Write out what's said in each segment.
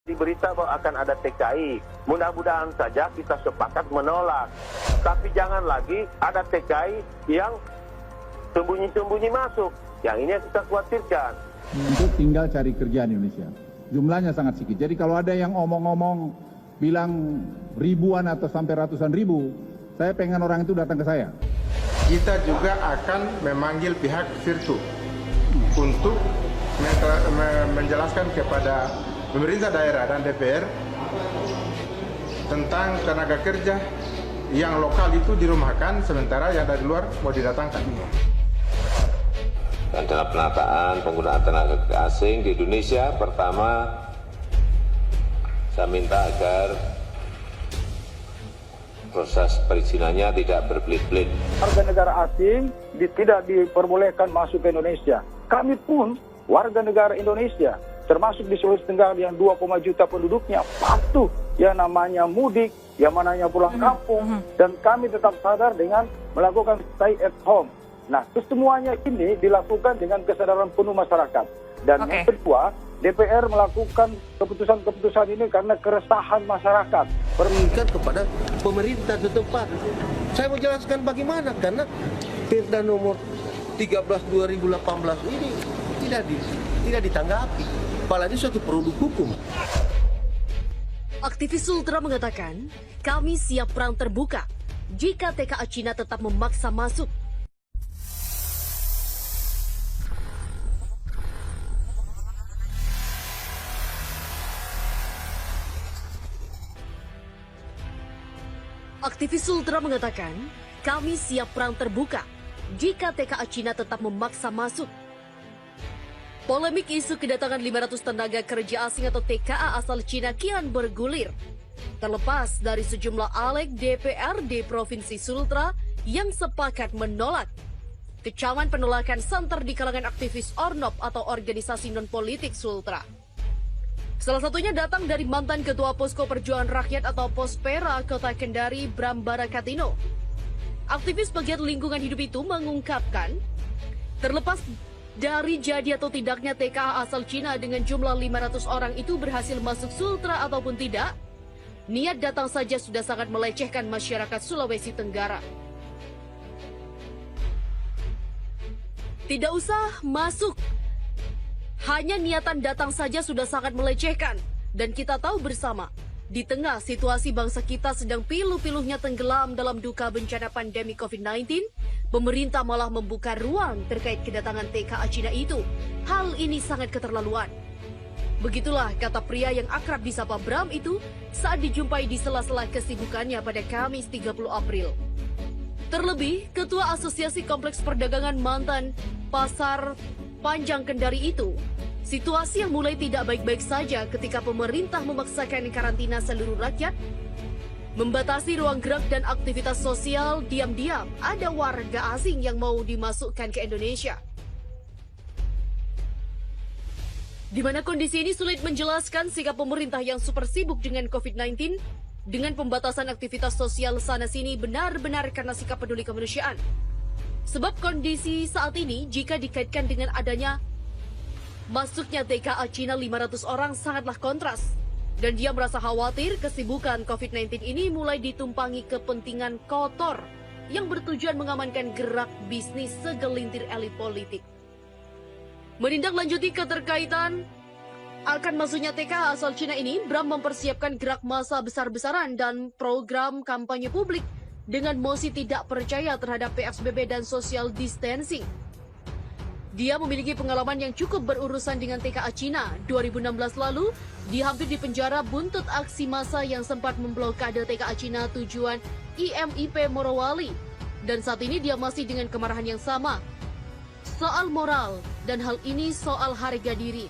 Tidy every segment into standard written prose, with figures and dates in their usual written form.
Di berita bahwa akan ada TKI, mudah-mudahan saja kita sepakat menolak. Tapi jangan lagi ada TKI yang sembunyi-sembunyi masuk. Yang ini yang kita khawatirkan. Untuk tinggal cari kerja di Indonesia. Jumlahnya sangat sedikit. Jadi kalau ada yang omong-omong bilang ribuan atau sampai ratusan ribu, saya pengen orang itu datang ke saya. Kita juga akan memanggil pihak Virtu untuk menjelaskan kepada pemerintah daerah dan DPR tentang tenaga kerja yang lokal itu dirumahkan, sementara yang dari luar mau didatangkan. Dan dalam penataan penggunaan tenaga kerja asing di Indonesia, pertama saya minta agar proses perizinannya tidak berbelit-belit. Warga negara asing tidak diperbolehkan masuk ke Indonesia. Kami pun warga negara Indonesia, termasuk di Sulawesi Tenggara yang 2, juta penduduknya, patuh yang namanya mudik, yang namanya pulang kampung, dan kami tetap sadar dengan melakukan stay at home. Nah, kesemuanya ini dilakukan dengan kesadaran penuh masyarakat. Dan yang kedua, DPR melakukan keputusan-keputusan ini karena keresahan masyarakat. Mengikat kepada pemerintah setempat. Saya mau jelaskan bagaimana, karena Perda nomor 13 2018 ini tidak ditanggapi. Apalagi suatu produk hukum. Aktivis Sultra mengatakan, kami siap perang terbuka jika TKA Cina tetap memaksa masuk. Aktivis Sultra mengatakan, kami siap perang terbuka jika TKA Cina tetap memaksa masuk. Polemik isu kedatangan 500 tenaga kerja asing atau TKA asal Cina kian bergulir. Terlepas dari sejumlah aleg DPRD Provinsi Sultra yang sepakat menolak. Kecaman penolakan santer di kalangan aktivis Ornop atau organisasi non-politik Sultra. Salah satunya datang dari mantan Ketua Posko Perjuangan Rakyat atau Pospera Kota Kendari, Bram Barakatino. Aktivis bagian lingkungan hidup itu mengungkapkan, terlepas dari jadi atau tidaknya TKA asal Cina dengan jumlah 500 orang itu berhasil masuk Sultra ataupun tidak, niat datang saja sudah sangat melecehkan masyarakat Sulawesi Tenggara. Tidak usah masuk. Hanya niatan datang saja sudah sangat melecehkan. Dan kita tahu bersama, di tengah situasi bangsa kita sedang pilu-piluhnya tenggelam dalam duka bencana pandemi COVID-19, pemerintah malah membuka ruang terkait kedatangan TKA Cina itu. Hal ini sangat keterlaluan. Begitulah kata pria yang akrab disapa Bram itu saat dijumpai di sela-sela kesibukannya pada Kamis 30 April. Terlebih, Ketua Asosiasi Kompleks Perdagangan Mantan Pasar Panjang Kendari itu, situasi yang mulai tidak baik-baik saja ketika pemerintah memaksakan karantina seluruh rakyat, membatasi ruang gerak dan aktivitas sosial, diam-diam ada warga asing yang mau dimasukkan ke Indonesia. Di mana kondisi ini sulit menjelaskan sikap pemerintah yang super sibuk dengan COVID-19, dengan pembatasan aktivitas sosial sana-sini benar-benar karena sikap peduli kemanusiaan. Sebab kondisi saat ini jika dikaitkan dengan adanya masuknya TKA Cina 500 orang sangatlah kontras. Dan dia merasa khawatir kesibukan COVID-19 ini mulai ditumpangi kepentingan kotor yang bertujuan mengamankan gerak bisnis segelintir elit politik. Menindaklanjuti keterkaitan akan masuknya TKA asal Cina ini, Bram mempersiapkan gerak massa besar-besaran dan program kampanye publik dengan mosi tidak percaya terhadap PSBB dan social distancing. Dia memiliki pengalaman yang cukup berurusan dengan TKA Cina. 2016 lalu, dia hampir dipenjara buntut aksi massa yang sempat memblokade TKA Cina tujuan IMIP Morowali. Dan saat ini dia masih dengan kemarahan yang sama. Soal moral, dan hal ini soal harga diri.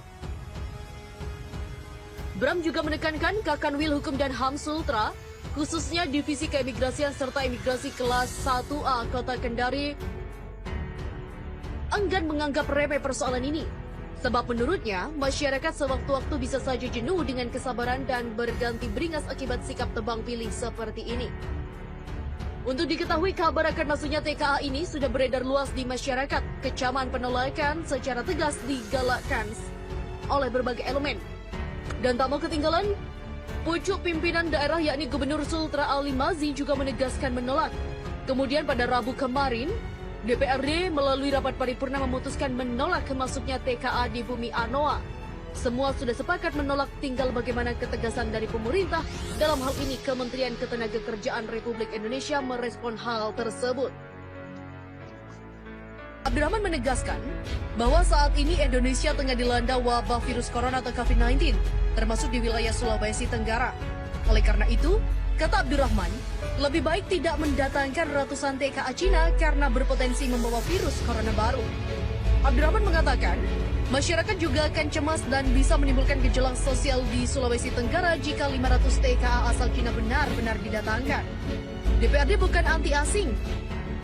Bram juga menekankan Kakanwil Hukum dan HAM Sultra, khususnya Divisi Keimigrasian serta Imigrasi Kelas 1A Kota Kendari, enggan menganggap remeh persoalan ini. Sebab menurutnya, masyarakat sewaktu-waktu bisa saja jenuh dengan kesabaran dan berganti beringas akibat sikap tebang pilih seperti ini. Untuk diketahui kabar akan masuknya TKA ini sudah beredar luas di masyarakat. Kecaman penolakan secara tegas digalakkan oleh berbagai elemen. Dan tak mau ketinggalan, pucuk pimpinan daerah yakni Gubernur Sultra Ali Mazi juga menegaskan menolak. Kemudian pada Rabu kemarin, DPRD melalui rapat paripurna memutuskan menolak masuknya TKA di bumi Anoa. Semua sudah sepakat menolak, tinggal bagaimana ketegasan dari pemerintah. Dalam hal ini, Kementerian Ketenagakerjaan Republik Indonesia merespon hal tersebut. Abdurrahman menegaskan bahwa saat ini Indonesia tengah dilanda wabah virus corona atau COVID-19, termasuk di wilayah Sulawesi Tenggara. Oleh karena itu, kata Abdurrahman, lebih baik tidak mendatangkan ratusan TKA Cina karena berpotensi membawa virus corona baru. Abdurrahman mengatakan, masyarakat juga akan cemas dan bisa menimbulkan gejolak sosial di Sulawesi Tenggara jika 500 TKA asal Cina benar-benar didatangkan. DPRD bukan anti asing.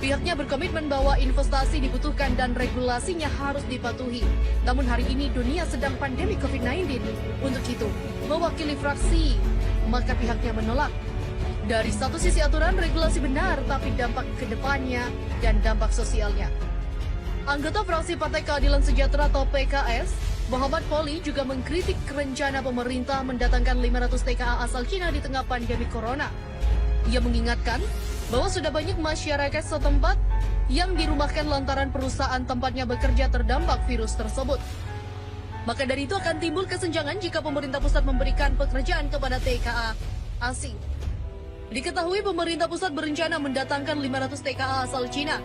Pihaknya berkomitmen bahwa investasi dibutuhkan dan regulasinya harus dipatuhi. Namun hari ini dunia sedang pandemi COVID-19. Untuk itu, mewakili fraksi, maka pihaknya menolak. Dari satu sisi aturan regulasi benar, tapi dampak ke depannya dan dampak sosialnya. Anggota fraksi Partai Keadilan Sejahtera atau PKS, Muhammad Poli juga mengkritik rencana pemerintah mendatangkan 500 TKA asal Cina di tengah pandemi corona. Ia mengingatkan bahwa sudah banyak masyarakat setempat yang dirumahkan lantaran perusahaan tempatnya bekerja terdampak virus tersebut. Maka dari itu akan timbul kesenjangan jika pemerintah pusat memberikan pekerjaan kepada TKA asing. Diketahui pemerintah pusat berencana mendatangkan 500 TKA asal Cina.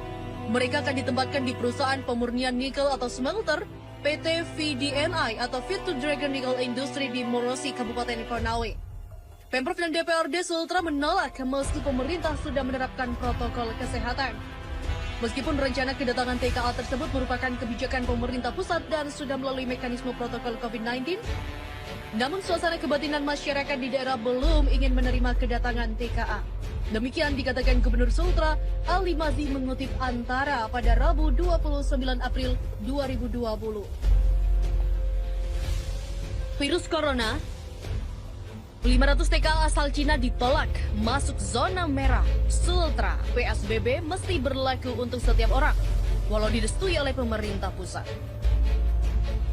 Mereka akan ditempatkan di perusahaan pemurnian nikel atau smelter PT VDNI atau Fit to Dragon Nickel Industry di Morosi, Kabupaten Konawe. Pemprov dan DPRD Sultra menolak meski pemerintah sudah menerapkan protokol kesehatan. Meskipun rencana kedatangan TKA tersebut merupakan kebijakan pemerintah pusat dan sudah melalui mekanisme protokol COVID-19, namun suasana kebatinan masyarakat di daerah belum ingin menerima kedatangan TKA. Demikian dikatakan Gubernur Sultra Ali Mazi mengutip Antara pada Rabu 29 April 2020. Virus Corona, 500 TKA asal Cina ditolak masuk zona merah. Sultra PSBB mesti berlaku untuk setiap orang, walau direstui oleh pemerintah pusat.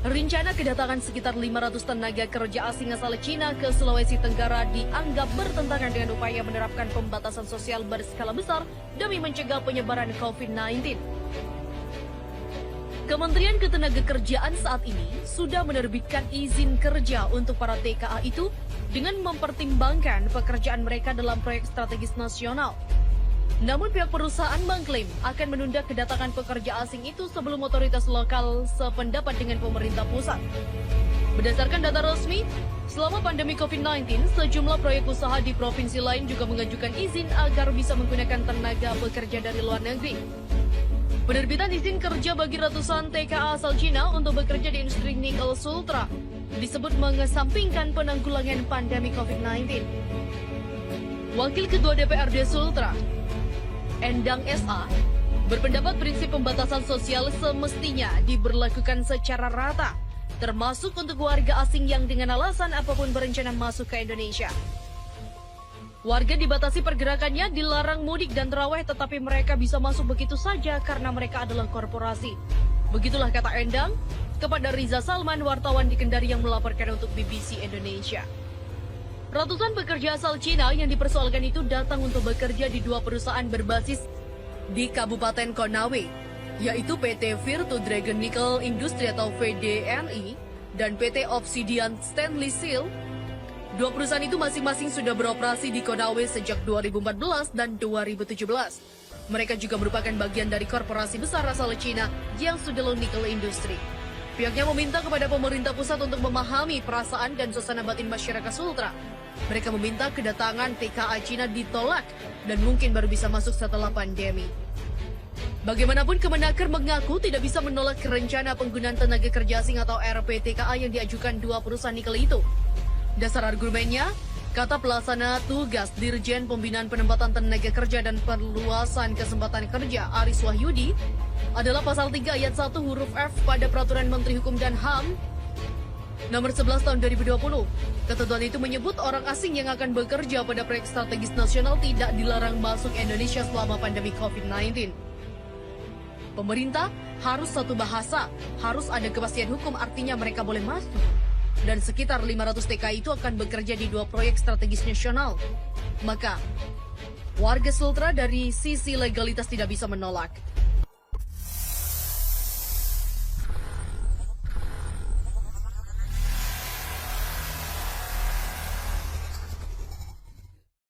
Rencana kedatangan sekitar 500 tenaga kerja asing asal Cina ke Sulawesi Tenggara dianggap bertentangan dengan upaya menerapkan pembatasan sosial berskala besar demi mencegah penyebaran COVID-19. Kementerian Ketenagakerjaan saat ini sudah menerbitkan izin kerja untuk para TKA itu dengan mempertimbangkan pekerjaan mereka dalam proyek strategis nasional. Namun pihak perusahaan mengklaim akan menunda kedatangan pekerja asing itu sebelum otoritas lokal sependapat dengan pemerintah pusat. Berdasarkan data resmi, selama pandemi COVID-19, sejumlah proyek usaha di provinsi lain juga mengajukan izin agar bisa menggunakan tenaga pekerja dari luar negeri. Penerbitan izin kerja bagi ratusan TKA asal Cina untuk bekerja di industri nikel Sultra disebut mengesampingkan penanggulangan pandemi COVID-19. Wakil Ketua DPRD Sultra, Endang SA, berpendapat prinsip pembatasan sosial semestinya diberlakukan secara rata, termasuk untuk warga asing yang dengan alasan apapun berencana masuk ke Indonesia. Warga dibatasi pergerakannya, dilarang mudik dan tarawih, tetapi mereka bisa masuk begitu saja karena mereka adalah korporasi. Begitulah kata Endang kepada Riza Salman, wartawan di Kendari yang melaporkan untuk BBC Indonesia. Ratusan pekerja asal Cina yang dipersoalkan itu datang untuk bekerja di dua perusahaan berbasis di Kabupaten Konawe, yaitu PT Virtu Dragon Nickel Industry atau VDNI dan PT Obsidian Stainless Steel. Dua perusahaan itu masing-masing sudah beroperasi di Konawe sejak 2014 dan 2017. Mereka juga merupakan bagian dari korporasi besar asal Cina yang sudah Nickel Industry. Pihaknya meminta kepada pemerintah pusat untuk memahami perasaan dan suasana batin masyarakat Sultra. Mereka meminta kedatangan TKA Cina ditolak dan mungkin baru bisa masuk setelah pandemi. Bagaimanapun Kemenaker mengaku tidak bisa menolak rencana penggunaan tenaga kerja asing atau RPTKA yang diajukan dua perusahaan nikel itu. Dasar argumennya, kata pelaksana tugas Dirjen Pembinaan Penempatan Tenaga Kerja dan Perluasan Kesempatan Kerja Aris Wahyudi adalah pasal 3 ayat 1 huruf F pada Peraturan Menteri Hukum dan HAM nomor 11 tahun 2020. Ketentuan itu menyebut orang asing yang akan bekerja pada proyek strategis nasional tidak dilarang masuk Indonesia selama pandemi COVID-19. Pemerintah harus satu bahasa, harus ada kepastian hukum, artinya mereka boleh masuk. dan sekitar 500 TKI itu akan bekerja di 2 proyek strategis nasional. Maka, warga Sultra dari sisi legalitas tidak bisa menolak.